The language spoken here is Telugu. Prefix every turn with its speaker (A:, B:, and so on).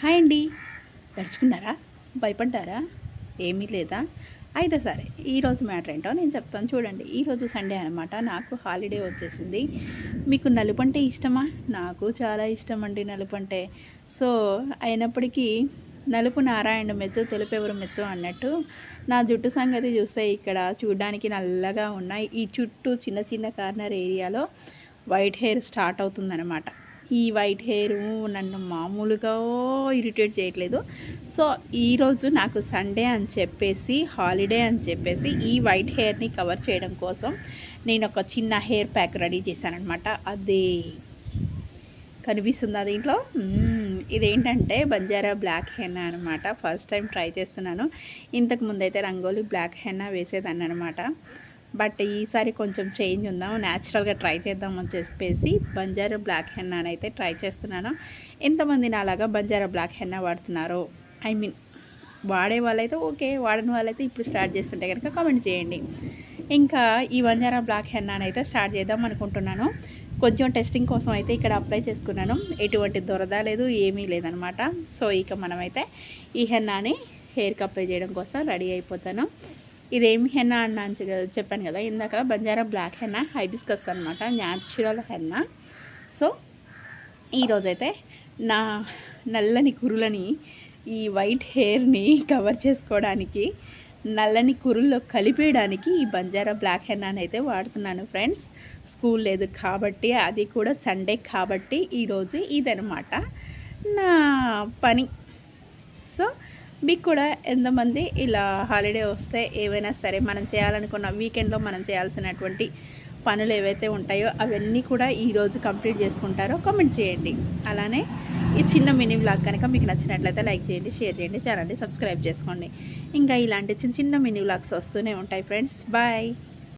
A: హాయ్ అండి. తడుచుకున్నారా? భయపడ్డారా? ఏమీ లేదా? అయితే సరే, ఈరోజు మ్యాటర్ ఏంటో నేను చెప్తాను చూడండి. ఈరోజు సండే అనమాట. నాకు హాలిడే వచ్చేసింది. మీకు నలుపంటే ఇష్టమా? నాకు చాలా ఇష్టం అండి నలుపంటే. సో అయినప్పటికీ నలుపు నారాయణ మెచ్చు, తెలుపెవరు మెచ్చు అన్నట్టు నా జుట్టు సంగతి చూస్తే ఇక్కడ చూడ్డానికి నల్లగా ఉన్నాయి. ఈ చుట్టూ చిన్న చిన్న కార్నర్ ఏరియాలో వైట్ హెయిర్ స్టార్ట్ అవుతుందన్నమాట. ఈ వైట్ హెయిర్ నన్ను మామూలుగా ఇరిటేట్ చేయట్లేదు. సో ఈరోజు నాకు సండే అని చెప్పేసి, హాలిడే అని చెప్పేసి ఈ వైట్ హెయిర్ని కవర్ చేయడం కోసం నేను ఒక చిన్న హెయిర్ ప్యాక్ రెడీ చేశానమాట. అదే కనిపిస్తుందా దీంట్లో? ఇదేంటంటే బంజారా బ్లాక్ హెన్నా అనమాట. ఫస్ట్ టైం ట్రై చేస్తున్నాను. ఇంతకు ముందైతే రంగోలీ బ్లాక్ హెన్నా వేసేదాన్ని అనమాట. బట్ ఈసారి కొంచెం చేంజ్ ఉందాం, న్యాచురల్గా ట్రై చేద్దామని చెప్పేసి బంజారా బ్లాక్ హెన్నాని అయితే ట్రై చేస్తున్నాను. ఎంతమంది నాలాగా బంజారా బ్లాక్ హెన్నా వాడుతున్నారో, ఐ మీన్ వాడే వాళ్ళైతే ఓకే, వాడని వాళ్ళైతే ఇప్పుడు స్టార్ట్ చేస్తుంటే కనుక కామెంట్ చేయండి. ఇంకా ఈ బంజారా బ్లాక్ హెన్నాని అయితే స్టార్ట్ చేద్దాం అనుకుంటున్నాను. కొంచెం టెస్టింగ్ కోసం అయితే ఇక్కడ అప్లై చేసుకున్నాను. ఎటువంటి దొరద లేదు, ఏమీ లేదనమాట. సో ఇక మనమైతే ఈ హెన్నాని హెయిర్కి అప్లై చేయడం కోసం రెడీ అయిపోతాను. ఇదేమి హెన్నా అన్నా అని చెప్పాను కదా ఇందాక, బంజారా బ్లాక్ హెన్నా హైబిస్కస్ అనమాట, న్యాచురల్ హెన్నా. సో ఈరోజైతే నా నల్లని కురులని, ఈ వైట్ హెయిర్ని కవర్ చేసుకోవడానికి, నల్లని కురుల్లో కలిపేయడానికి ఈ బంజారా బ్లాక్ హెన్నాని అయితే వాడుతున్నాను ఫ్రెండ్స్. స్కూల్ లేదు కాబట్టి, అది కూడా సండే కాబట్టి ఈరోజు ఇదనమాట నా పని. సో మీకు కూడా ఎంతమంది ఇలా హాలిడే వస్తే ఏవైనా సరే మనం చేయాలనుకున్న వీకెండ్లో మనం చేయాల్సినటువంటి పనులు ఏవైతే ఉంటాయో అవన్నీ కూడా ఈరోజు కంప్లీట్ చేసుకుంటారో కామెంట్ చేయండి. అలానే ఈ చిన్న మినీ వ్లాగ్ కనుక మీకు నచ్చినట్లయితే లైక్ చేయండి, షేర్ చేయండి, ఛానల్ని సబ్స్క్రైబ్ చేసుకోండి. ఇంకా ఇలాంటి చిన్న చిన్న మినీ వ్లాగ్స్ వస్తూనే ఉంటాయి ఫ్రెండ్స్. బాయ్.